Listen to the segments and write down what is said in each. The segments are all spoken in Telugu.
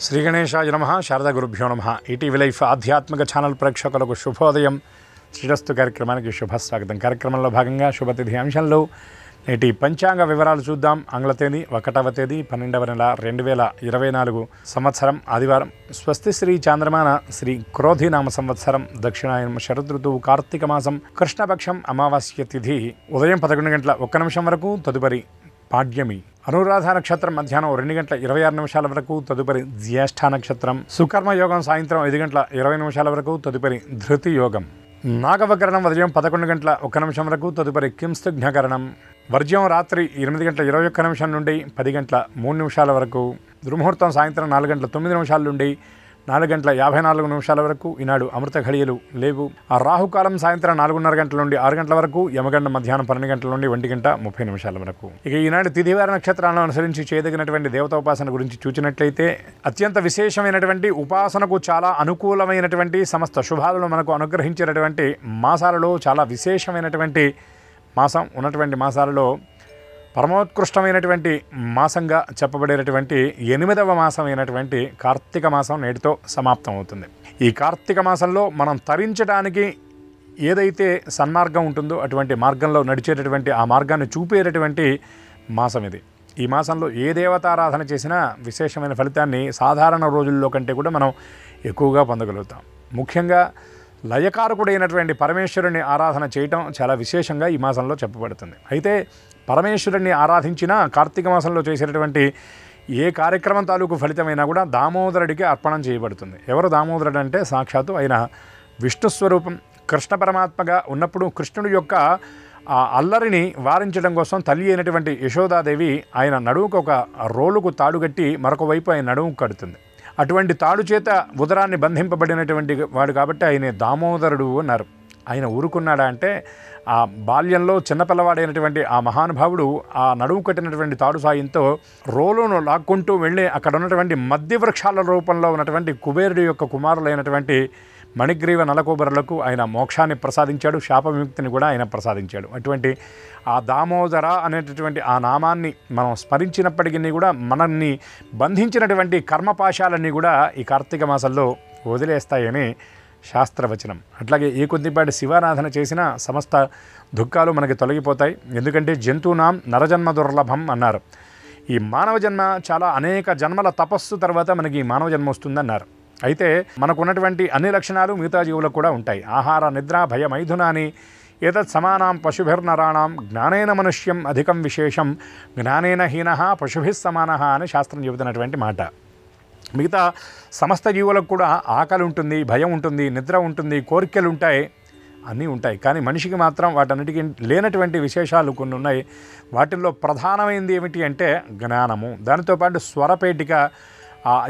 శ్రీ గణేశాయ నమః. శారదా గురుభ్యో నమః. ఈటీవీ లైఫ్ ఆధ్యాత్మిక ఛానల్ ప్రేక్షకులకు శుభోదయం. శ్రీరస్తు కార్యక్రమానికి శుభస్వాగతం. కార్యక్రమంలో భాగంగా శుభతిథి అంశంలో నేటి పంచాంగ వివరాలు చూద్దాం. ఆంగ్ల తేదీ 1వ తేదీ 12వ నెల 2024 సంవత్సరం ఆదివారం. స్వస్తి శ్రీ చాంద్రమాన శ్రీ క్రోధినామ సంవత్సరం దక్షిణాయనం శరదృతువు కార్తీక మాసం కృష్ణపక్షం అమావాస్య తిథి ఉదయం 11 గంటల 1 నిమిషం వరకు, తదుపరి పాడ్యమి. అనురాధ నక్షత్రం మధ్యాహ్నం 2 గంటల 26 నిమిషాల వరకు, తదుపరి జ్యేష్ఠ నక్షత్రం. సుకర్మ యోగం సాయంత్రం 5 గంటల 20 నిమిషాల వరకు, తదుపరి ధృతి యోగం. నాగవకరణం ఉదయం 11 గంటల 1 నిమిషం వరకు, తదుపరి కింస్తుఘ్నకరణం. వర్జ్యం రాత్రి 8 గంటల 21 నిమిషం నుండి 10 గంటల 3 నిమిషాల వరకు. దుర్ముహూర్తం సాయంత్రం 4 గంటల 9 నిమిషాల నుండి 4 గంటల 54 నిమిషాల వరకు. ఈనాడు అమృత ఘడియలు లేవు. ఆ రాహుకాలం సాయంత్రం 4:30 గంటల నుండి 6 గంటల వరకు. యమగండం మధ్యాహ్నం 12 గంటల నుండి 1 గంట 30 నిమిషాల వరకు. ఇక ఈనాడు తిథివార నక్షత్రాలను అనుసరించి చేయదగినటువంటి దేవతోపాసన గురించి చూచినట్లయితే, అత్యంత విశేషమైనటువంటి ఉపాసనకు చాలా అనుకూలమైనటువంటి సమస్త శుభాలను మనకు అనుగ్రహించినటువంటి మాసాలలో చాలా విశేషమైనటువంటి మాసం ఉన్నటువంటి మాసాలలో పరమోత్కృష్టమైనటువంటి మాసంగా చెప్పబడేటటువంటి 8వ మాసం అయినటువంటి కార్తీక మాసం నేటితో సమాప్తం అవుతుంది. ఈ కార్తీక మాసంలో మనం తరించడానికి ఏదైతే సన్మార్గం ఉంటుందో అటువంటి మార్గంలో నడిచేటటువంటి ఆ మార్గాన్ని చూపేటటువంటి మాసం ఇది. ఈ మాసంలో ఏ దేవతారాధన చేసినా విశేషమైన ఫలితాన్ని సాధారణ రోజుల్లో కంటే కూడా మనం ఎక్కువగా పొందగలుగుతాం. ముఖ్యంగా లయకారకుడైనటువంటి పరమేశ్వరుని ఆరాధన చేయటం చాలా విశేషంగా ఈ మాసంలో చెప్పబడుతుంది. అయితే పరమేశ్వరుని ఆరాధించిన కార్తీక మాసంలో చేసేటటువంటి ఏ కార్యక్రమం తాలూకు ఫలితమైనా కూడా దామోదరుడికి అర్పణం చేయబడుతుంది. ఎవరు దామోదరుడు అంటే సాక్షాత్తు ఆయన విష్ణు స్వరూపం. కృష్ణ పరమాత్మగా ఉన్నప్పుడు కృష్ణుడి యొక్క ఆ అల్లరిని వారించడం కోసం తల్లి అయినటువంటి యశోదాదేవి ఆయన నడుముకు ఒక రోలుకు తాడుగట్టి మరొక వైపు ఆయన నడుముకు కడుతుంది. అటువంటి తాడు చేత ఉదరాన్ని బంధింపబడినటువంటి వాడు కాబట్టి ఆయన దామోదరుడు అన్నారు. ఆయన ఊరుకున్నాడా అంటే, ఆ బాల్యంలో చిన్నపిల్లవాడైనటువంటి ఆ మహానుభావుడు ఆ నడుము కట్టినటువంటి తాడు సాయంతో రోలును లాక్కుంటూ వెళ్ళి అక్కడ ఉన్నటువంటి మధ్య వృక్షాల రూపంలో ఉన్నటువంటి కుబేరుడి యొక్క కుమారులైనటువంటి మణిగ్రీవ నలకోబరులకు ఆయన మోక్షాన్ని ప్రసాదించాడు, శాప విముక్తిని కూడా ఆయన ప్రసాదించాడు. అటువంటి ఆ దామోదర అనేటటువంటి ఆ నామాన్ని మనం స్మరించినప్పటికీ కూడా మనల్ని బంధించినటువంటి కర్మపాశాలన్నీ కూడా ఈ కార్తీక మాసంలో వదిలేస్తాయని శాస్త్రవచనం. అట్లాగే ఏ కొద్దిపాటి శివారాధన చేసినా సమస్త దుఃఖాలు మనకి తొలగిపోతాయి. ఎందుకంటే జంతువునాం నరజన్మ దుర్లభం అన్నారు. ఈ మానవ జన్మ చాలా అనేక జన్మల తపస్సు తర్వాత మనకి ఈ మానవ జన్మ వస్తుందన్నారు. అయితే మనకున్నటువంటి అన్ని లక్షణాలు మిగతా జీవులకు కూడా ఉంటాయి. ఆహార నిద్ర భయ మైథునాని ఏతత్ సమానాం పశుభిర్నరాణం జ్ఞానేన మనుష్యం అధికం విశేషం జ్ఞానేన హీనః పశుభిః సమానః అని శాస్త్రం చెబుతున్నటువంటి మాట. మిగతా సమస్త జీవులకు కూడా ఆకలి ఉంటుంది, భయం ఉంటుంది, నిద్ర ఉంటుంది, కోరికలు ఉంటాయి, అన్నీ ఉంటాయి. కానీ మనిషికి మాత్రం వాటన్నిటికీ లేనటువంటి విశేషాలు కొన్ని ఉన్నాయి. వాటిల్లో ప్రధానమైనది ఏమిటి అంటే జ్ఞానము. దానితో పాటు స్వరపేటిక.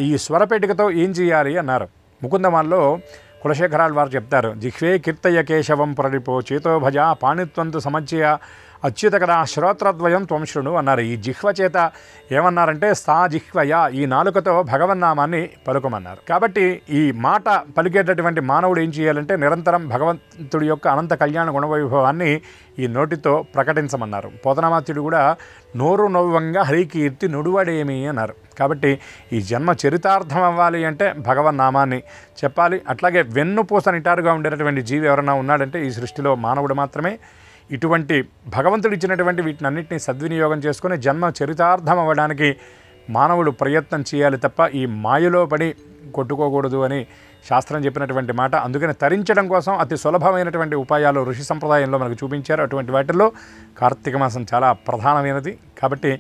ఈ స్వరపేటికతో ఏం చేయాలి అన్నారు. ముకుందమాల్లో కులశేఖరాలు వారు చెప్తారు, జిహ్వే కీర్తయ కేశవం ప్రరిపో చేతో భజ పాణిత్వంతు సమజ్జయ అచ్యుతకర శ్రోత్రద్వయం త్వం శృణు అన్నారు. ఈ జిహ్వ చేత ఏమన్నారంటే సా జిహ్వయ, ఈ నాలుకతో భగవన్నామాన్ని పలుకమన్నారు. కాబట్టి ఈ మాట పలికేటటువంటి మానవుడు ఏం చేయాలంటే నిరంతరం భగవంతుడి యొక్క అనంత కళ్యాణ గుణవైభవాన్ని ఈ నోటితో ప్రకటించమన్నారు. పోతనామాత్యుడు కూడా నోరు నవ్వంగా హరికీర్తి నుడువడేమి అన్నారు. కాబట్టి ఈ జన్మ చరితార్థం అవ్వాలి అంటే భగవన్నామాన్ని చెప్పాలి. అట్లాగే వెన్నుపూస నిటారుగా ఉండేటటువంటి జీవి ఎవరైనా ఉన్నాడంటే ఈ సృష్టిలో మానవుడు మాత్రమే. ఇటువంటి భగవంతుడు ఇచ్చినటువంటి వీటినన్నింటినీ సద్వినియోగం చేసుకుని జన్మ చరితార్థం అవ్వడానికి మానవుడు ప్రయత్నం చేయాలి తప్ప ఈ మాయలో పడి కొట్టుకోకూడదు అని శాస్త్రం చెప్పినటువంటి మాట. అందుకని తరించడం కోసం అతి సులభమైనటువంటి ఉపాయాలు ఋషి సంప్రదాయంలో మనకు చూపించారు. అటువంటి వాటిల్లో కార్తీక మాసం చాలా ప్రధానమైనది. కాబట్టి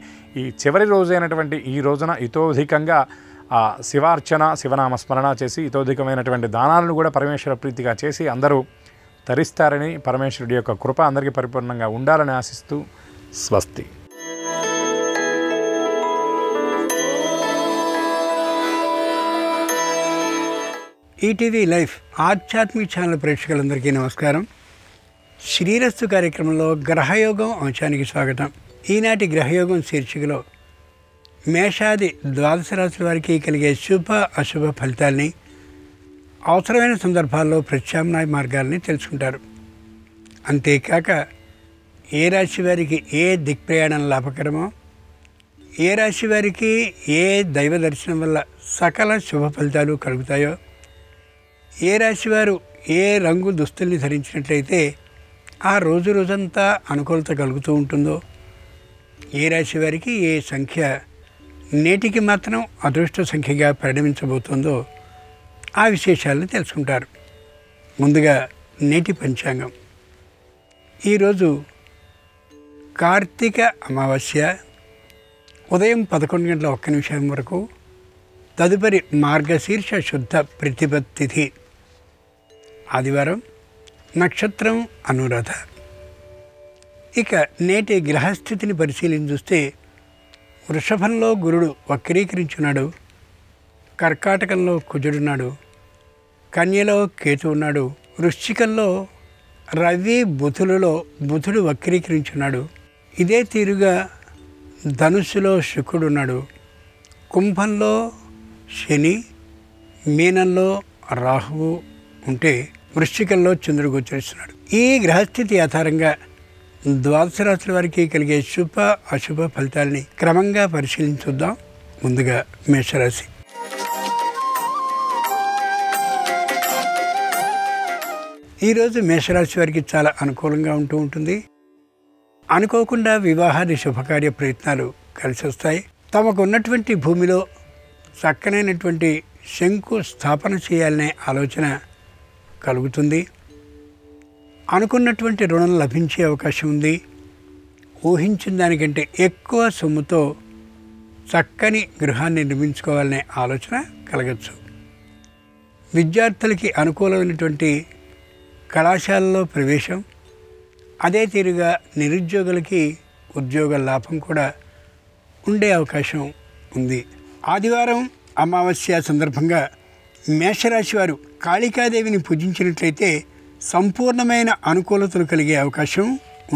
ఈ చివరి రోజైనటువంటి ఈ రోజున ఇతోధికంగా శివార్చన శివనామస్మరణ చేసి ఇతోధికమైనటువంటి దానాలను కూడా పరమేశ్వర ప్రీతిగా చేసి అందరూ తరిస్తారని, పరమేశ్వరుడి యొక్క కృప అందరికీ పరిపూర్ణంగా ఉండాలని ఆశిస్తూ స్వస్తి. ఈటీవీ లైఫ్ ఆధ్యాత్మిక ఛానల్ ప్రేక్షకులందరికీ నమస్కారం. శ్రీరస్తు కార్యక్రమంలో గ్రహయోగం అంశానికి స్వాగతం. ఈనాటి గ్రహయోగం శీర్షికలో మేషాది ద్వాదశ రాశుల వారికి కలిగే శుభ అశుభ ఫలితాల్ని, అవసరమైన సందర్భాల్లో ప్రత్యామ్నాయ మార్గాల్ని తెలుసుకుంటారు. అంతేకాక ఏ రాశి వారికి ఏ దిక్ప్రయాణం లాభకరమో, ఏ రాశి వారికి ఏ దైవ దర్శనం వల్ల సకల శుభ ఫలితాలు కలుగుతాయో, ఏ రాశి వారు ఏ రంగు దుస్తుల్ని ధరించినట్లయితే ఆ రోజంతా అనుకూలత కలుగుతూ ఉంటుందో, ఏ రాశి వారికి ఏ సంఖ్య నేటికి మాత్రం అదృష్ట సంఖ్యగా పరిణమించబోతుందో ఆ విశేషాలను తెలుసుకుంటారు. ముందుగా నేటి పంచాంగం. ఈరోజు కార్తీక అమావాస్య ఉదయం 11:01 వరకు, తదుపరి మార్గశీర్ష శుద్ధ ప్రతిపద తిథి, ఆదివారం, నక్షత్రం అనురాధ. ఇక నేటి గ్రహస్థితిని పరిశీలించి చూస్తే వృషభంలో గురుడు వక్రీకరించున్నాడు, కర్కాటకంలో కుజుడున్నాడు, కన్యలో కేతు ఉన్నాడు, వృశ్చికంలో రవి బుధులలో బుధుడు వక్రీకరించున్నాడు. ఇదే తీరుగా ధనుస్సులో శుక్రుడు ఉన్నాడు, కుంభంలో శని, మీనంలో రాహువు ఉంటే వృశ్చికంలో చంద్రుడు గోచరిస్తున్నాడు. ఈ గ్రహస్థితి ఆధారంగా ద్వాదశ రాశుల వారికి కలిగే శుభ అశుభ ఫలితాలని క్రమంగా పరిశీలించుద్దాం. ముందుగా మేషరాశి. ఈరోజు మేషరాశి వారికి చాలా అనుకూలంగా ఉంటుంది. అనుకోకుండా వివాహాది శుభకార్య ప్రయత్నాలు కలిసి వస్తాయి. తమకు ఉన్నటువంటి భూమిలో చక్కనైనటువంటి శంకు స్థాపన చేయాలనే ఆలోచన కలుగుతుంది. అనుకున్నటువంటి రుణం లభించే అవకాశం ఉంది. ఊహించిన దానికంటే ఎక్కువ సొమ్ముతో చక్కని గృహాన్ని నిర్మించుకోవాలనే ఆలోచన కలగచ్చు. విద్యార్థులకి అనుకూలమైనటువంటి కళాశాలలో ప్రవేశం, అదే తీరుగా నిరుద్యోగులకి ఉద్యోగ లాభం కూడా ఉండే అవకాశం ఉంది. ఆదివారం అమావాస్య సందర్భంగా మేషరాశి వారు కాళికాదేవిని పూజించినట్లయితే సంపూర్ణమైన అనుకూలతలు కలిగే అవకాశం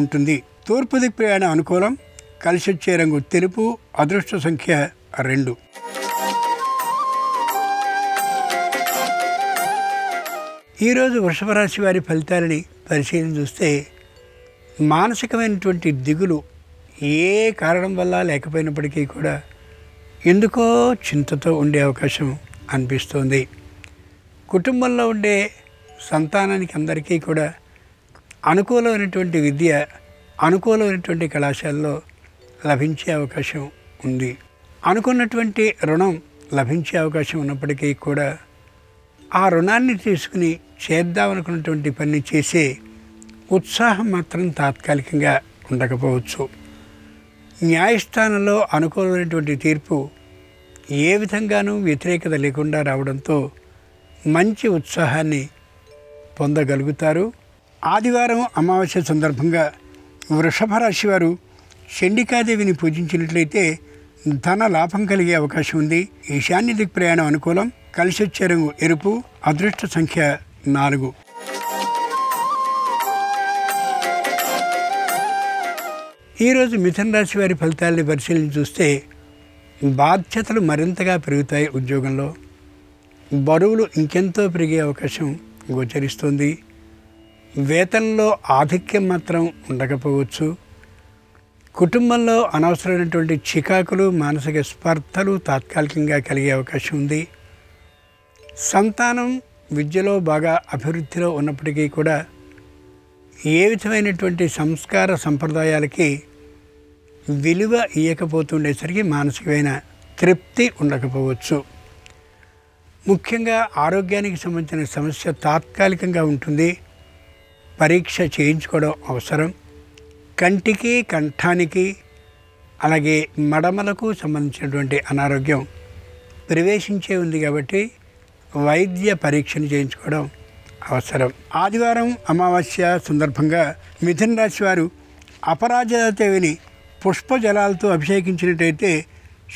ఉంటుంది. తూర్పు దిక్కు ప్రయాణం అనుకూలం. కలిసి వచ్చే రంగు తెలుపు. అదృష్ట సంఖ్య 2. ఈరోజు వృషభ రాశి వారి ఫలితాలని పరిశీలన చూస్తే మానసికమైనటువంటి దిగులు ఏ కారణం వల్ల లేకపోయినప్పటికీ కూడా ఎందుకో చింతతో ఉండే అవకాశం అనిపిస్తోంది. కుటుంబంలో ఉండే సంతానానికి అందరికీ కూడా అనుకూలమైనటువంటి విద్య, అనుకూలమైనటువంటి కళాశాలలో లభించే అవకాశం ఉంది. అనుకున్నటువంటి రుణం లభించే అవకాశం ఉన్నప్పటికీ కూడా ఆ రుణాన్ని తీసుకుని చేద్దామనుకున్నటువంటి పని చేసే ఉత్సాహం మాత్రం తాత్కాలికంగా ఉండకపోవచ్చు. న్యాయస్థానంలో అనుకూలమైనటువంటి తీర్పు ఏ విధంగానూ వ్యతిరేకత లేకుండా రావడంతో మంచి ఉత్సాహాన్ని పొందగలుగుతారు. ఆదివారం అమావాస్య సందర్భంగా వృషభ రాశి వారు చండికాదేవిని పూజించినట్లయితే ధన లాభం కలిగే అవకాశం ఉంది. ఈశాన్య దిక్ ప్రయాణం అనుకూలం. కలిసి వచ్చే రంగు ఎరుపు. అదృష్ట సంఖ్య 4. ఈరోజు మిథున రాశి వారి ఫలితాలని పరిశీలించి చూస్తే బాధ్యతలు మరింతగా పెరుగుతాయి. ఉద్యోగంలో బరువులు ఇంకెంతో పెరిగే అవకాశం గోచరిస్తుంది. వేతనంలో ఆధిక్యం మాత్రం ఉండకపోవచ్చు. కుటుంబంలో అనవసరమైనటువంటి చికాకులు, మానసిక స్పర్ధలు తాత్కాలికంగా కలిగే అవకాశం ఉంది. సంతానం విద్యలో బాగా అభివృద్ధిలో ఉన్నప్పటికీ కూడా ఏ విధమైనటువంటి సంస్కార సంప్రదాయాలకి విలువ ఇవ్వకపోతుండేసరికి మానసికమైన తృప్తి ఉండకపోవచ్చు. ముఖ్యంగా ఆరోగ్యానికి సంబంధించిన సమస్య తాత్కాలికంగా ఉంటుంది. పరీక్ష చేయించుకోవడం అవసరం. కంటికి, కంఠానికి, అలాగే మడమలకు సంబంధించినటువంటి అనారోగ్యం ప్రవేశించే ఉంది కాబట్టి వైద్య పరీక్షను చేయించుకోవడం అవసరం. ఆదివారం అమావాస్య సందర్భంగా మిథున రాశి వారు అపరాజితాదేవిని పుష్పజలాలతో అభిషేకించినట్టయితే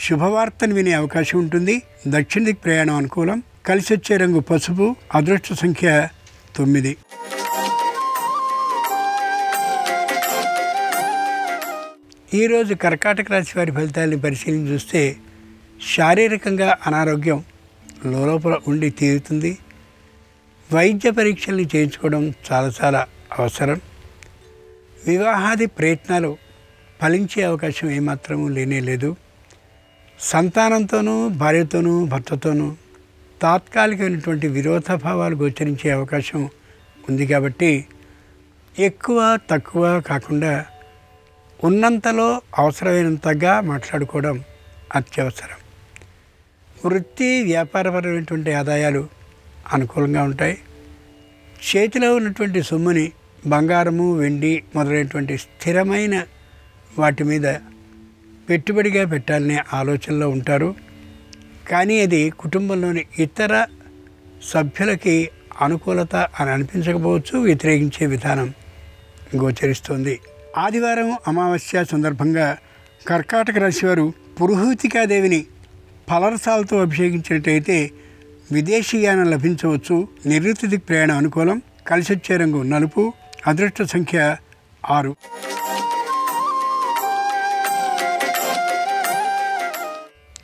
శుభవార్తను వినే అవకాశం ఉంటుంది. దక్షిణ దిక్ ప్రయాణం అనుకూలం. కలిసి వచ్చే రంగు పసుపు. అదృష్ట సంఖ్య 9. ఈరోజు కర్కాటక రాశి వారి ఫలితాలను పరిశీలించి చూస్తే శారీరకంగా అనారోగ్యం లోపల ఉండి తీరుతుంది. వైద్య పరీక్షల్ని చేయించుకోవడం చాలా అవసరం. వివాహాది ప్రయత్నాలు ఫలించే అవకాశం ఏమాత్రమూ లేనే లేదు. సంతానంతోనూ, భార్యతోనూ, భర్తతోనూ తాత్కాలికమైనటువంటి విరోధభావాలు గోచరించే అవకాశం ఉంది. కాబట్టి ఎక్కువ తక్కువ కాకుండా ఉన్నంతలో అవసరమైనంతగా మాట్లాడుకోవడం అత్యవసరం. వృత్తి వ్యాపారపరమైనటువంటి ఆదాయాలు అనుకూలంగా ఉంటాయి. చేతిలో ఉన్నటువంటి సొమ్ముని బంగారము, వెండి మొదలైనటువంటి స్థిరమైన వాటి మీద పెట్టుబడిగా పెట్టాలనే ఆలోచనలో ఉంటారు. కానీ అది కుటుంబంలోని ఇతర సభ్యులకి అనుకూలత అని అనిపించకపోవచ్చు, వ్యతిరేకించే విధానం గోచరిస్తుంది. ఆదివారం అమావాస్య సందర్భంగా కర్కాటక రాశి వారు పురుహూతికాదేవిని ఫలరసాలతో అభిషేకించినట్టయితే విదేశీయానం లభించవచ్చు. నివృత్తి దిక్ ప్రయాణం అనుకూలం. కలిసొచ్చే రంగు నలుపు. అదృష్ట సంఖ్య 6.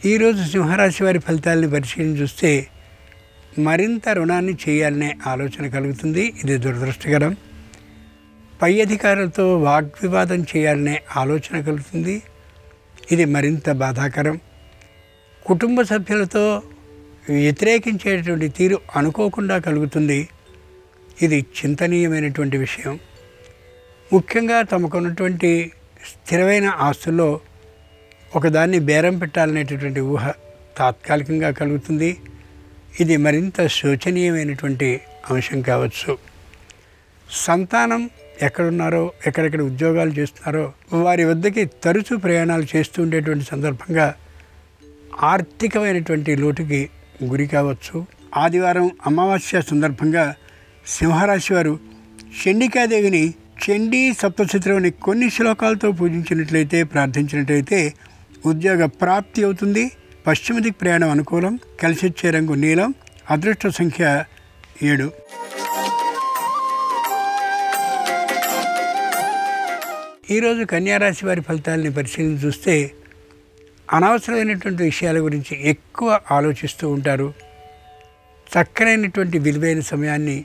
ఈరోజు సింహరాశి వారి ఫలితాలని పరిశీలించి చూస్తే మరింత రుణాన్ని చేయాలనే ఆలోచన కలుగుతుంది. ఇది దురదృష్టకరం. పై అధికారులతో వాగ్వివాదం చేయాలనే ఆలోచన కలుగుతుంది. ఇది మరింత బాధాకరం. కుటుంబ సభ్యులతో వ్యతిరేకించేటువంటి తీరు అనుకోకుండా కలుగుతుంది. ఇది చింతనీయమైనటువంటి విషయం. ముఖ్యంగా తమకున్నటువంటి స్థిరమైన ఆస్తుల్లో ఒకదాన్ని బేరం పెట్టాలనేటటువంటి ఊహ తాత్కాలికంగా కలుగుతుంది. ఇది మరింత శోచనీయమైనటువంటి అంశం కావచ్చు. సంతానం ఎక్కడున్నారో, ఎక్కడెక్కడ ఉద్యోగాలు చేస్తున్నారో వారి వద్దకి తరచూ ప్రయాణాలు చేస్తూ ఉండేటువంటి సందర్భంగా ఆర్థికమైనటువంటి లోటుకి గురి కావచ్చు. ఆదివారం అమావాస్య సందర్భంగా సింహరాశి వారు చండికాదేవిని చండీ సప్తశతిలోని కొన్ని శ్లోకాలతో పూజించినట్లయితే, ప్రార్థించినట్లయితే ఉద్యోగ ప్రాప్తి అవుతుంది. పశ్చిమ దిక్ ప్రయాణం అనుకూలం. కలిసొచ్చే రంగు నీలం. అదృష్ట సంఖ్య 7. ఈరోజు కన్యారాశి వారి ఫలితాలని పరిశీలించి చూస్తే అనవసరమైనటువంటి విషయాల గురించి ఎక్కువ ఆలోచిస్తూ ఉంటారు. చక్కనైనటువంటి విలువైన సమయాన్ని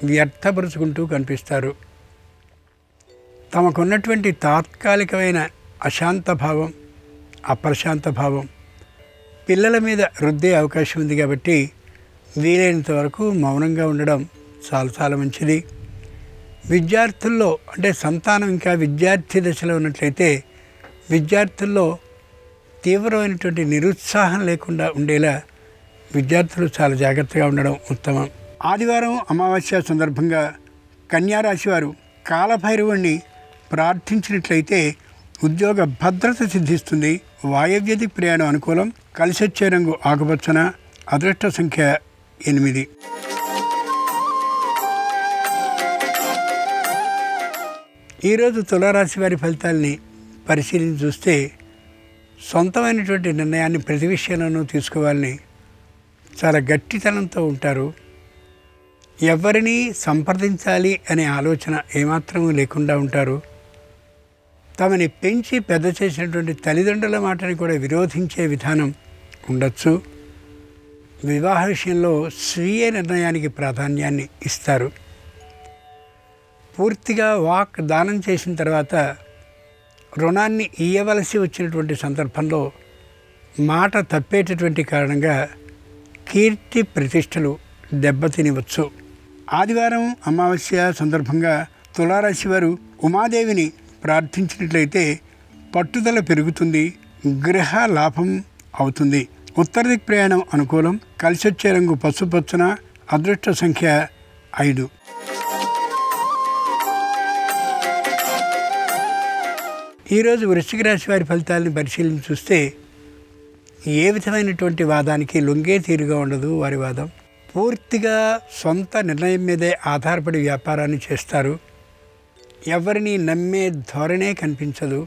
వ్యర్థపరుచుకుంటూ కనిపిస్తారు. తమకున్నటువంటి తాత్కాలికమైన అశాంత భావం, అప్రశాంత భావం పిల్లల మీద రుద్దే అవకాశం ఉంది. కాబట్టి వీలైనంత వరకు మౌనంగా ఉండడం చాలా మంచిది. విద్యార్థుల్లో అంటే సంతానం ఇంకా విద్యార్థి దశలో ఉన్నట్లయితే విద్యార్థుల్లో తీవ్రమైనటువంటి నిరుత్సాహం లేకుండా ఉండేలా విద్యార్థులు చాలా జాగ్రత్తగా ఉండడం ఉత్తమం. ఆదివారం అమావాస్య సందర్భంగా కన్యారాశి వారు కాలభైరవుణ్ణి ప్రార్థించినట్లయితే ఉద్యోగ భద్రత సిద్ధిస్తుంది. వాయవ్యది ప్రయాణం అనుకూలం. కలిసొచ్చే రంగు ఆకుపచ్చన. అదృష్ట సంఖ్య 8. ఈరోజు తులారాశి వారి ఫలితాలని పరిశీలించి చూస్తే సొంతమైనటువంటి నిర్ణయాన్ని ప్రతి విషయంలోనూ తీసుకోవాలని చాలా గట్టితనంతో ఉంటారు. ఎవరిని సంప్రదించాలి అనే ఆలోచన ఏమాత్రమూ లేకుండా ఉంటారు. తమని పెంచి పెద్ద చేసినటువంటి తల్లిదండ్రుల మాటని కూడా విరోధించే విధానం ఉండొచ్చు. వివాహ విషయంలో స్వీయ నిర్ణయానికి ప్రాధాన్యాన్ని ఇస్తారు. పూర్తిగా వాక్ దానం చేసిన తర్వాత రుణాన్ని ఇయ్యవలసి వచ్చినటువంటి సందర్భంలో మాట తప్పేటటువంటి కారణంగా కీర్తి ప్రతిష్టలు దెబ్బతినవచ్చు. ఆదివారం అమావాస్య సందర్భంగా తులారాశి వారు ఉమాదేవిని ప్రార్థించినట్లయితే పట్టుదల పెరుగుతుంది. గృహ లాభం అవుతుంది. ఉత్తర దిక్ ప్రయాణం అనుకూలం. కలిసొచ్చే రంగు పసుపచ్చన. అదృష్ట సంఖ్య 5. ఈరోజు వృశ్చిక రాశి వారి ఫలితాలను పరిశీలించి చూస్తే ఏ విధమైనటువంటి వాదానికి లొంగే తీరుగా ఉండదు వారి వాదం. పూర్తిగా సొంత నిర్ణయం మీదే ఆధారపడి వ్యాపారాన్ని చేస్తారు. ఎవరిని నమ్మే ధోరణే కనిపించదు.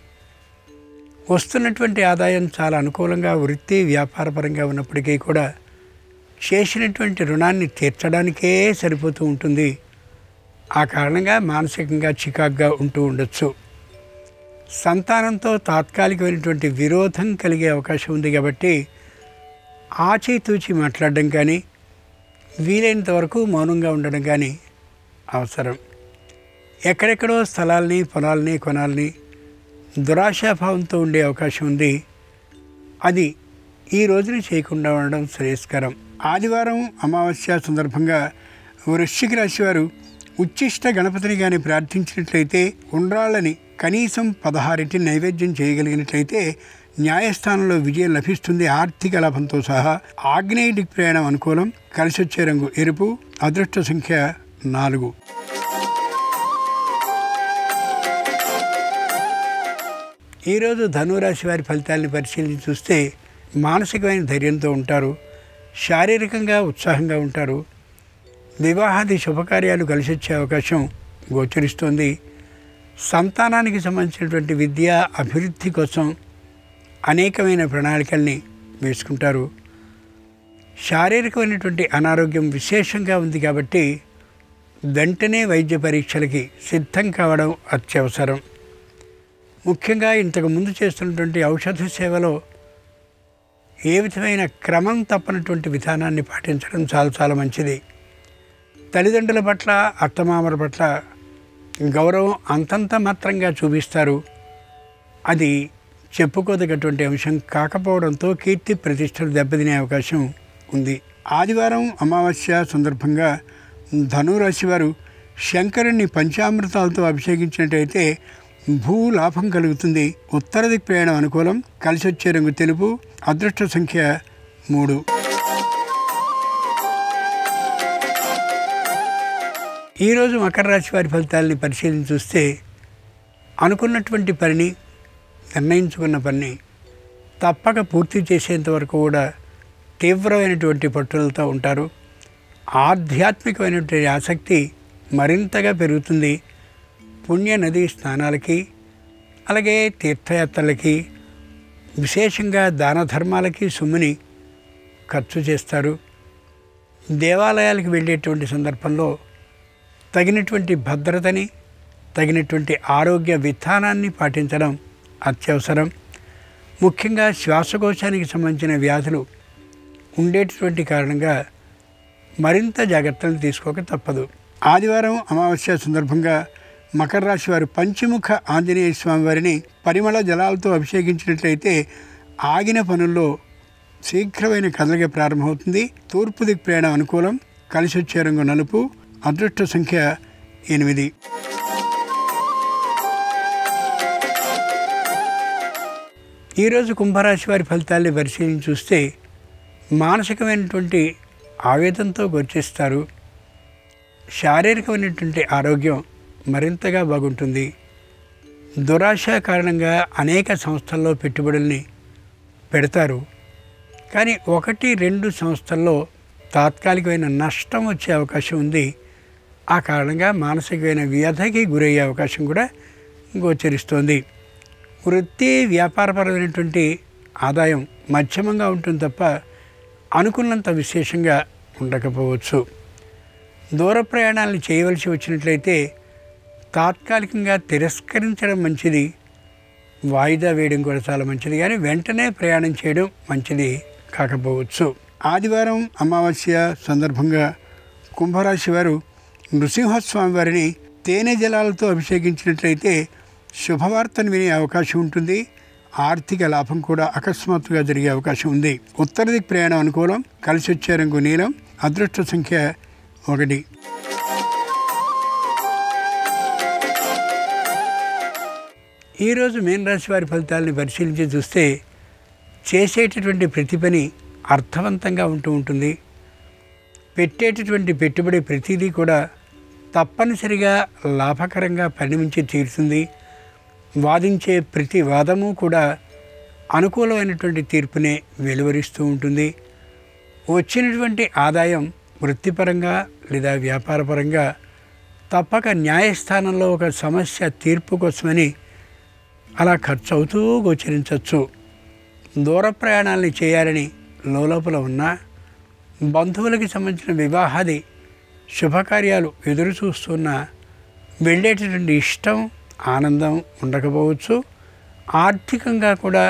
వస్తున్నటువంటి ఆదాయం చాలా అనుకూలంగా వృత్తి వ్యాపారపరంగా ఉన్నప్పటికీ కూడా చేసినటువంటి రుణాన్ని తీర్చడానికే సరిపోతూ ఉంటుంది. ఆ కారణంగా మానసికంగా చికాగ్గా ఉంటూ ఉండొచ్చు. సంతానంతో తాత్కాలికమైనటువంటి విరోధం కలిగే అవకాశం ఉంది. కాబట్టి ఆచితూచి మాట్లాడడం కానీ, వీలైనంత వరకు మౌనంగా ఉండడం కానీ అవసరం. ఎక్కడెక్కడో స్థలాల్ని పొలాల్ని కొనాలని దురాశాభావంతో ఉండే అవకాశం ఉంది. అది ఈ రోజున చేయకుండా ఉండడం శ్రేయస్కరం. ఆదివారం అమావాస్య సందర్భంగా వృశ్చిక రాశి వారు ఉచ్చిష్ట గణపతిని కానీ ప్రార్థించినట్లయితే, ఉండ్రాళ్ళని కనీసం 16 నైవేద్యం చేయగలిగినట్లయితే న్యాయస్థానంలో విజయం లభిస్తుంది. ఆర్థిక లాభంతో సహా. ఆగ్నేయ దిక్ ప్రయాణం అనుకూలం. కలిసి వచ్చే రంగు ఎరుపు. అదృష్ట సంఖ్య 4. ఈరోజు ధనురాశి వారి ఫలితాలను పరిశీలించి చూస్తే మానసికమైన ధైర్యంతో ఉంటారు, శారీరకంగా ఉత్సాహంగా ఉంటారు. వివాహాది శుభకార్యాలు కలిసి వచ్చే అవకాశం గోచరిస్తోంది. సంతానానికి సంబంధించినటువంటి విద్యా అభివృద్ధి కోసం అనేకమైన ప్రణాళికల్ని వేసుకుంటారు. శారీరకమైనటువంటి అనారోగ్యం విశేషంగా ఉంది కాబట్టి వెంటనే వైద్య పరీక్షలకి సిద్ధం కావడం అత్యవసరం. ముఖ్యంగా ఇంతకు ముందు చేస్తున్నటువంటి ఔషధ సేవలో ఏ విధమైన క్రమం తప్పనటువంటి విధానాన్ని పాటించడం చాలా చాలా మంచిది. తల్లిదండ్రుల పట్ల, అత్తమామల పట్ల గౌరవం అంతంత మాత్రంగా చూపిస్తారు. అది చెప్పుకోదగ్గటువంటి అంశం కాకపోవడంతో కీర్తి ప్రతిష్టలు దెబ్బతినే అవకాశం ఉంది. ఆదివారం అమావాస్య సందర్భంగా ధనురాశి వారు శంకరుణ్ణి పంచామృతాలతో అభిషేకించినట్టయితే భూలాభం కలుగుతుంది. ఉత్తర దిక్ ప్రయాణం అనుకూలం. కలిసి వచ్చే రంగు తెలుపు. అదృష్ట సంఖ్య 3. ఈరోజు మకర రాశి వారి ఫలితాలని పరిశీలించి చూస్తే అనుకున్నటువంటి పనిని, నిర్ణయించుకున్న పని తప్పక పూర్తి చేసేంత వరకు కూడా తీవ్రమైనటువంటి పట్టుదలతో ఉంటారు. ఆధ్యాత్మికమైనటువంటి ఆసక్తి మరింతగా పెరుగుతుంది. పుణ్య నదీ స్నానాలకి, అలాగే తీర్థయాత్రలకి, విశేషంగా దాన ధర్మాలకి సొమ్ముని ఖర్చు చేస్తారు. దేవాలయాలకు వెళ్ళేటువంటి సందర్భంలో తగినటువంటి భద్రతని, తగినటువంటి ఆరోగ్య విధానాన్ని పాటించడం అత్యవసరం. ముఖ్యంగా శ్వాసకోశానికి సంబంధించిన వ్యాధులు ఉండేటటువంటి కారణంగా మరింత జాగ్రత్తలు తీసుకోక తప్పదు. ఆదివారం అమావాస్య సందర్భంగా మకర రాశి వారు పంచముఖ ఆంజనేయ స్వామి వారిని పరిమళ జలాలతో అభిషేకించినట్లయితే ఆగిన పనుల్లో శీఘ్రమైన కదలిక ప్రారంభమవుతుంది. తూర్పు దిక్ ప్రయాణం అనుకూలం. కలిసి వచ్చే రంగు నలుపు. అదృష్ట సంఖ్య 8. ఈరోజు కుంభరాశి వారి ఫలితాల్ని పరిశీలించి చూస్తే మానసికమైనటువంటి ఆవేదనతో గోచరిస్తారు. శారీరకమైనటువంటి ఆరోగ్యం మరింతగా బాగుంటుంది. దురాశ కారణంగా అనేక సంస్థల్లో పెట్టుబడుల్ని పెడతారు. కానీ 1-2 సంస్థల్లో తాత్కాలికమైన నష్టం వచ్చే అవకాశం ఉంది. ఆ కారణంగా మానసికమైన వ్యధకి గురయ్యే అవకాశం కూడా గోచరిస్తోంది. వృత్తి వ్యాపారపరమైనటువంటి ఆదాయం మధ్యమంగా ఉంటుంది తప్ప అనుకున్నంత విశేషంగా ఉండకపోవచ్చు. దూర ప్రయాణాలను చేయవలసి వచ్చినట్లయితే తాత్కాలికంగా తిరస్కరించడం మంచిది. వాయిదా వేయడం కూడా చాలా మంచిది, కానీ వెంటనే ప్రయాణం చేయడం మంచిది కాకపోవచ్చు. ఆదివారం అమావాస్య సందర్భంగా కుంభరాశి వారు నృసింహస్వామి వారిని తేనె జలాలతో అభిషేకించినట్లయితే శుభవార్తను వినే అవకాశం ఉంటుంది. ఆర్థిక లాభం కూడా అకస్మాత్తుగా జరిగే అవకాశం ఉంది. ఉత్తర దిక్ ప్రయాణం అనుకూలం. కలిసి వచ్చే రంగు నీలం. అదృష్ట సంఖ్య 1. ఈరోజు మీనరాశి వారి ఫలితాలని పరిశీలించి చూస్తే చేసేటటువంటి ప్రతి పని అర్థవంతంగా ఉంటుంది. పెట్టేటటువంటి పెట్టుబడి ప్రతిదీ కూడా తప్పనిసరిగా లాభకరంగా పరిణమించి తీరుతుంది. వాదించే ప్రతి వాదము కూడా అనుకూలమైనటువంటి తీర్పునే వెలువరిస్తూ ఉంటుంది. వచ్చినటువంటి ఆదాయం వృత్తిపరంగా లేదా వ్యాపారపరంగా తప్పక న్యాయస్థానంలో ఒక సమస్య తీర్పు కోసమని అలా ఖర్చు అవుతూ గోచరించవచ్చు. దూర ప్రయాణాలని చేయాలని లోపల ఉన్నా బంధువులకి సంబంధించిన వివాహాది శుభకార్యాలు ఎదురు చూస్తున్నా వెళ్ళేటటువంటి ఇష్టం, ఆనందం ఉండకపోవచ్చు. ఆర్థికంగా కూడా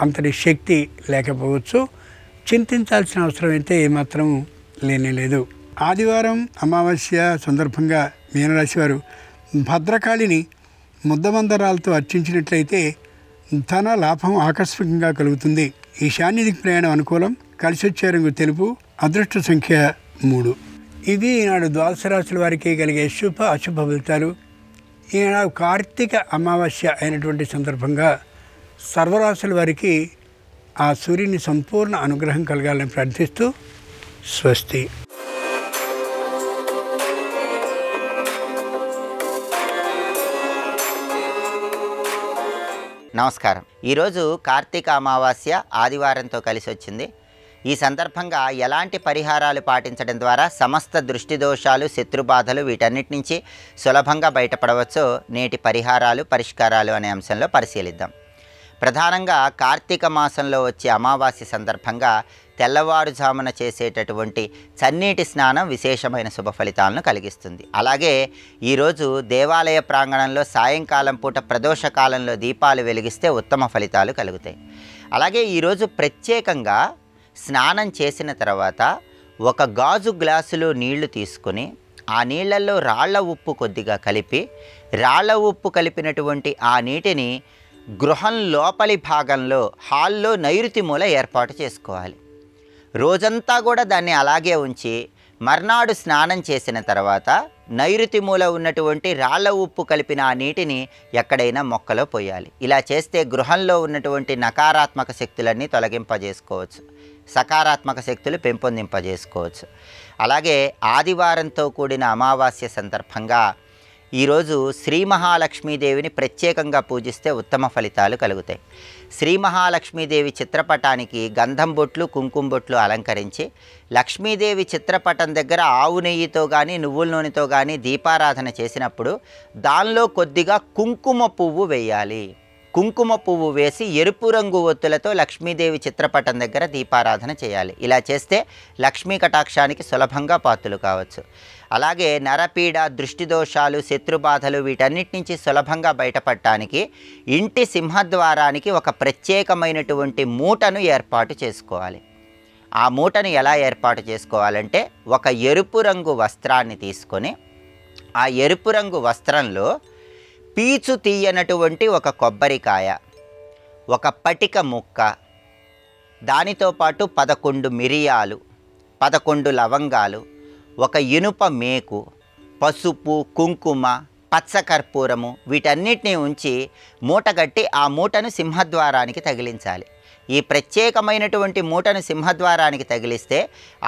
అంతటి శక్తి లేకపోవచ్చు. చింతించాల్సిన అవసరం అయితే ఏమాత్రం లేనేలేదు. ఆదివారం అమావాస్య సందర్భంగా మీనరాశి వారు భద్రకాళిని ముద్దమందరాలతో అర్చించినట్లయితే ధన లాభం ఆకస్మికంగా కలుగుతుంది. ఈశాన్య దిక్కు ప్రయాణం అనుకూలం. కలిసి వచ్చే రంగు తెలుపు. అదృష్ట సంఖ్య 3. ఇది ఈనాడు ద్వాదశ రాశుల వారికి కలిగే శుభ అశుభ ఫలితాలు. ఈనాడు కార్తీక అమావాస్య అయినటువంటి సందర్భంగా సర్వరాశుల వారికి ఆ సూర్యుని సంపూర్ణ అనుగ్రహం కలగాలని ప్రార్థిస్తూ స్వస్తి. నమస్కారం. ఈరోజు కార్తీక అమావాస్య ఆదివారంతో కలిసి వచ్చింది. ఈ సందర్భంగా ఎలాంటి పరిహారాలు పాటించడం ద్వారా సమస్త దృష్టి దోషాలు, శత్రుబాధలు వీటన్నిటి నుంచి సులభంగా బయటపడవచ్చో నేటి పరిహారాలు, పరిష్కారాలు అనే అంశంలో పరిశీలిద్దాం. ప్రధానంగా కార్తీక మాసంలో వచ్చే అమావాస్య సందర్భంగా తెల్లవారుజామున చేసేటటువంటి చన్నీటి స్నానం విశేషమైన శుభ ఫలితాలను కలిగిస్తుంది. అలాగే ఈరోజు దేవాలయ ప్రాంగణంలో సాయంకాలం పూట ప్రదోషకాలంలో దీపాలు వెలిగిస్తే ఉత్తమ ఫలితాలు కలుగుతాయి. అలాగే ఈరోజు ప్రత్యేకంగా స్నానం చేసిన తర్వాత ఒక గాజు గ్లాసులో నీళ్లు తీసుకొని ఆ నీళ్లలో రాళ్ల ఉప్పు కొద్దిగా కలిపి, రాళ్ల ఉప్పు కలిపినటువంటి ఆ నీటిని గృహం లోపలి భాగంలో హాల్లో నైరుతి మూల ఏర్పాటు చేసుకోవాలి. రోజంతా కూడా దాన్ని అలాగే ఉంచి మర్నాడు స్నానం చేసిన తర్వాత నైరుతి మూల ఉన్నటువంటి రాళ్ల ఉప్పు కలిపిన ఆ నీటిని ఎక్కడైనా మొక్కలో పోయాలి. ఇలా చేస్తే గృహంలో ఉన్నటువంటి నకారాత్మక శక్తులన్నీ తొలగింపజేసుకోవచ్చు, సకారాత్మక శక్తులు పెంపొందింపజేసుకోవచ్చు. అలాగే ఆదివారంతో కూడిన అమావాస్య సందర్భంగా ఈరోజు శ్రీ మహాలక్ష్మీదేవిని ప్రత్యేకంగా పూజిస్తే ఉత్తమ ఫలితాలు కలుగుతాయి. శ్రీ మహాలక్ష్మీదేవి చిత్రపటానికి గంధం బొట్లు, కుంకుమ బొట్లు అలంకరించి లక్ష్మీదేవి చిత్రపటం దగ్గర ఆవు నెయ్యితో కానీ నువ్వుల నూనెతో కానీ దీపారాధన చేసినప్పుడు దానిలో కొద్దిగా కుంకుమ పువ్వు వేయాలి. కుంకుమ పువ్వు వేసి ఎరుపు రంగు ఒత్తులతో లక్ష్మీదేవి చిత్రపటం దగ్గర దీపారాధన చేయాలి. ఇలా చేస్తే లక్ష్మీ కటాక్షానికి సులభంగా పాత్రలు కావచ్చు. అలాగే నరపీడ, దృష్టి దోషాలు, శత్రుబాధలు వీటన్నిటి నుంచి సులభంగా బయటపడటానికి ఇంటి సింహద్వారానికి ఒక ప్రత్యేకమైనటువంటి మూటను ఏర్పాటు చేసుకోవాలి. ఆ మూటను ఎలా ఏర్పాటు చేసుకోవాలంటే ఒక ఎరుపు రంగు వస్త్రాన్ని తీసుకొని ఆ ఎరుపు రంగు వస్త్రంలో పీచు తీయనటువంటి ఒక కొబ్బరికాయ, ఒక పటిక ముక్క, దానితో పాటు 11 మిరియాలు, 11 లవంగాలు, ఒక ఇనుప మేకు, పసుపు, కుంకుమ, పచ్చకర్పూరము వీటన్నిటిని ఉంచి మూటగట్టి ఆ మూటను సింహద్వారానికి తగిలించాలి. ఈ ప్రత్యేకమైనటువంటి మూటను సింహద్వారానికి తగిలిస్తే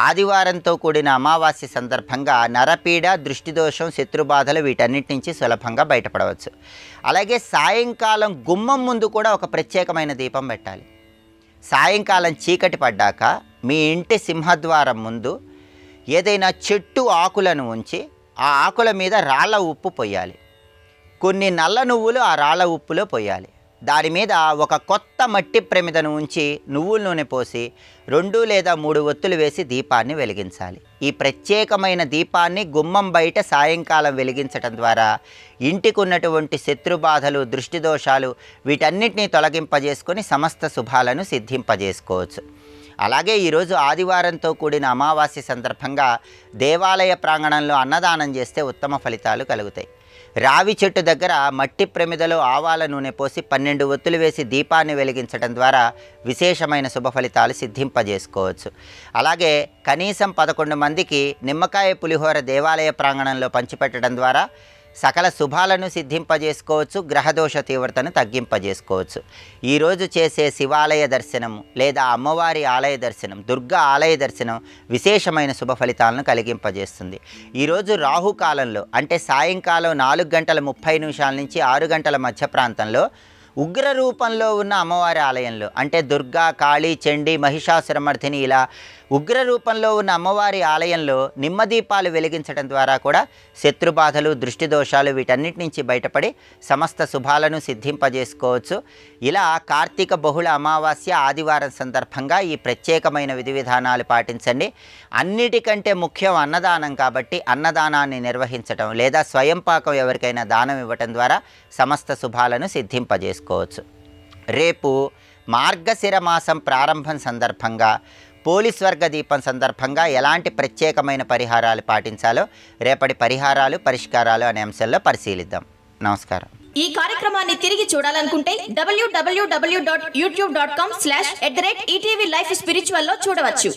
ఆదివారంతో కూడిన అమావాస్య సందర్భంగా నరపీడ, దృష్టిదోషం, శత్రుబాధలు వీటన్నిటి నుంచి సులభంగా బయటపడవచ్చు. అలాగే సాయంకాలం గుమ్మం ముందు కూడా ఒక ప్రత్యేకమైన దీపం పెట్టాలి. సాయంకాలం చీకటి పడ్డాక మీ ఇంటి సింహద్వారం ముందు ఏదైనా చెట్టు ఆకులను ఉంచి ఆ ఆకుల మీద రాళ్ల ఉప్పు పొయ్యాలి. కొన్ని నల్ల నువ్వులు ఆ రాళ్ల ఉప్పులో పొయ్యాలి. దాని మీద ఒక కొత్త మట్టి ప్రమిదను ఉంచి నువ్వుల నూనె పోసి 2 లేదా 3 ఒత్తులు వేసి దీపాన్ని వెలిగించాలి. ఈ ప్రత్యేకమైన దీపాన్ని గుమ్మం బయట సాయంకాలం వెలిగించడం ద్వారా ఇంటికి ఉన్నటువంటి శత్రుబాధలు, దృష్టి దోషాలు వీటన్నిటినీ తొలగింపజేసుకొని సమస్త శుభాలను సిద్ధింపజేసుకోవచ్చు. అలాగే ఈరోజు ఆదివారంతో కూడిన అమావాస్య సందర్భంగా దేవాలయ ప్రాంగణంలో అన్నదానం చేస్తే ఉత్తమ ఫలితాలు కలుగుతాయి. రావి చెట్టు దగ్గర మట్టి ప్రమిదలో ఆవాల నూనె పోసి 12 ఒత్తులు వేసి దీపాన్ని వెలిగించడం ద్వారా విశేషమైన శుభ ఫలితాలు సిద్ధింపజేసుకోవచ్చు. అలాగే కనీసం 11 మందికి నిమ్మకాయ పులిహోర దేవాలయ ప్రాంగణంలో పంచిపెట్టడం ద్వారా సకల శుభాలను సిద్ధింపజేసుకోవచ్చు, గ్రహదోష తీవ్రతను తగ్గింపజేసుకోవచ్చు. ఈరోజు చేసే శివాలయ దర్శనం లేదా అమ్మవారి ఆలయ దర్శనం, దుర్గా ఆలయ దర్శనం విశేషమైన శుభ ఫలితాలను కలిగింపజేస్తుంది. ఈరోజు రాహుకాలంలో అంటే సాయంకాలం 4:30 నుంచి 6 మధ్య ప్రాంతంలో ఉగ్ర రూపంలో ఉన్న అమ్మవారి ఆలయంలో అంటే దుర్గా, కాళీ, చండీ, మహిషాసురమర్ధిని ఇలా ఉగ్ర రూపంలో ఉన్న అమ్మవారి ఆలయంలో నిమ్మదీపాలు వెలిగించడం ద్వారా కూడా శత్రుబాధలు, దృష్టి దోషాలు వీటన్నిటి నుంచి బయటపడి సమస్త శుభాలను సిద్ధింపజేసుకోవచ్చు. ఇలా కార్తీక బహుళ అమావాస్య ఆదివారం సందర్భంగా ఈ ప్రత్యేకమైన విధి విధానాలు పాటించండి. అన్నిటికంటే ముఖ్యం అన్నదానం కాబట్టి అన్నదానాన్ని నిర్వహించడం లేదా స్వయం పాకం ఎవరికైనా దానం ఇవ్వటం ద్వారా సమస్త శుభాలను సిద్ధింపజేసుకోవచ్చు. రేపు మార్గశిర మాసం ప్రారంభం సందర్భంగా పోలీస్ వర్గ దీపం సందర్భంగా ఎలాంటి ప్రత్యేకమైన పరిహారాలు పాటించాలో రేపటి పరిహారాలు, పరిష్కారాలు అనే అంశంలో పరిశీలిద్దాం. నమస్కారం. ఈ కార్యక్రమాన్ని తిరిగి చూడాలనుకుంటే www.youtube.com/@ETV Life Spiritual లో చూడవచ్చు.